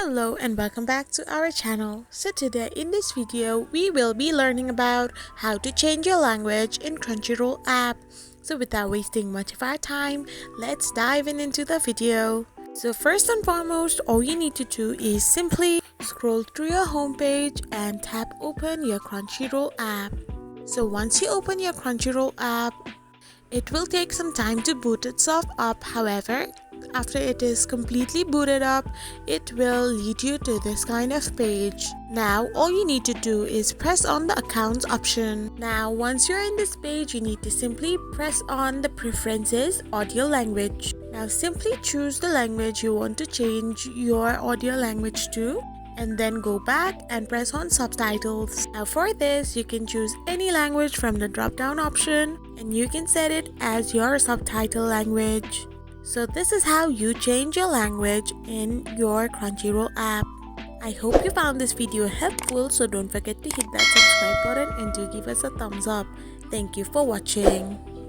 Hello and welcome back to our channel. So today in this video we will be learning about how to change your language in Crunchyroll app. So without wasting much of our time, let's dive into the video. So first and foremost, all you need to do is simply scroll through your homepage and tap open your Crunchyroll app. So once you open your Crunchyroll app, it will take some time to boot itself up. However, after it is completely booted up, it will lead you to this kind of page. Now, all you need to do is press on the accounts option. Now, once you're in this page, you need to simply press on the preferences audio language. Now, simply choose the language you want to change your audio language to, and then go back and press on subtitles. Now for this, you can choose any language from the drop down option and you can set it as your subtitle language. So this is how you change your language in your Crunchyroll app. I hope you found this video helpful, so don't forget to hit that subscribe button and do give us a thumbs up. Thank you for watching.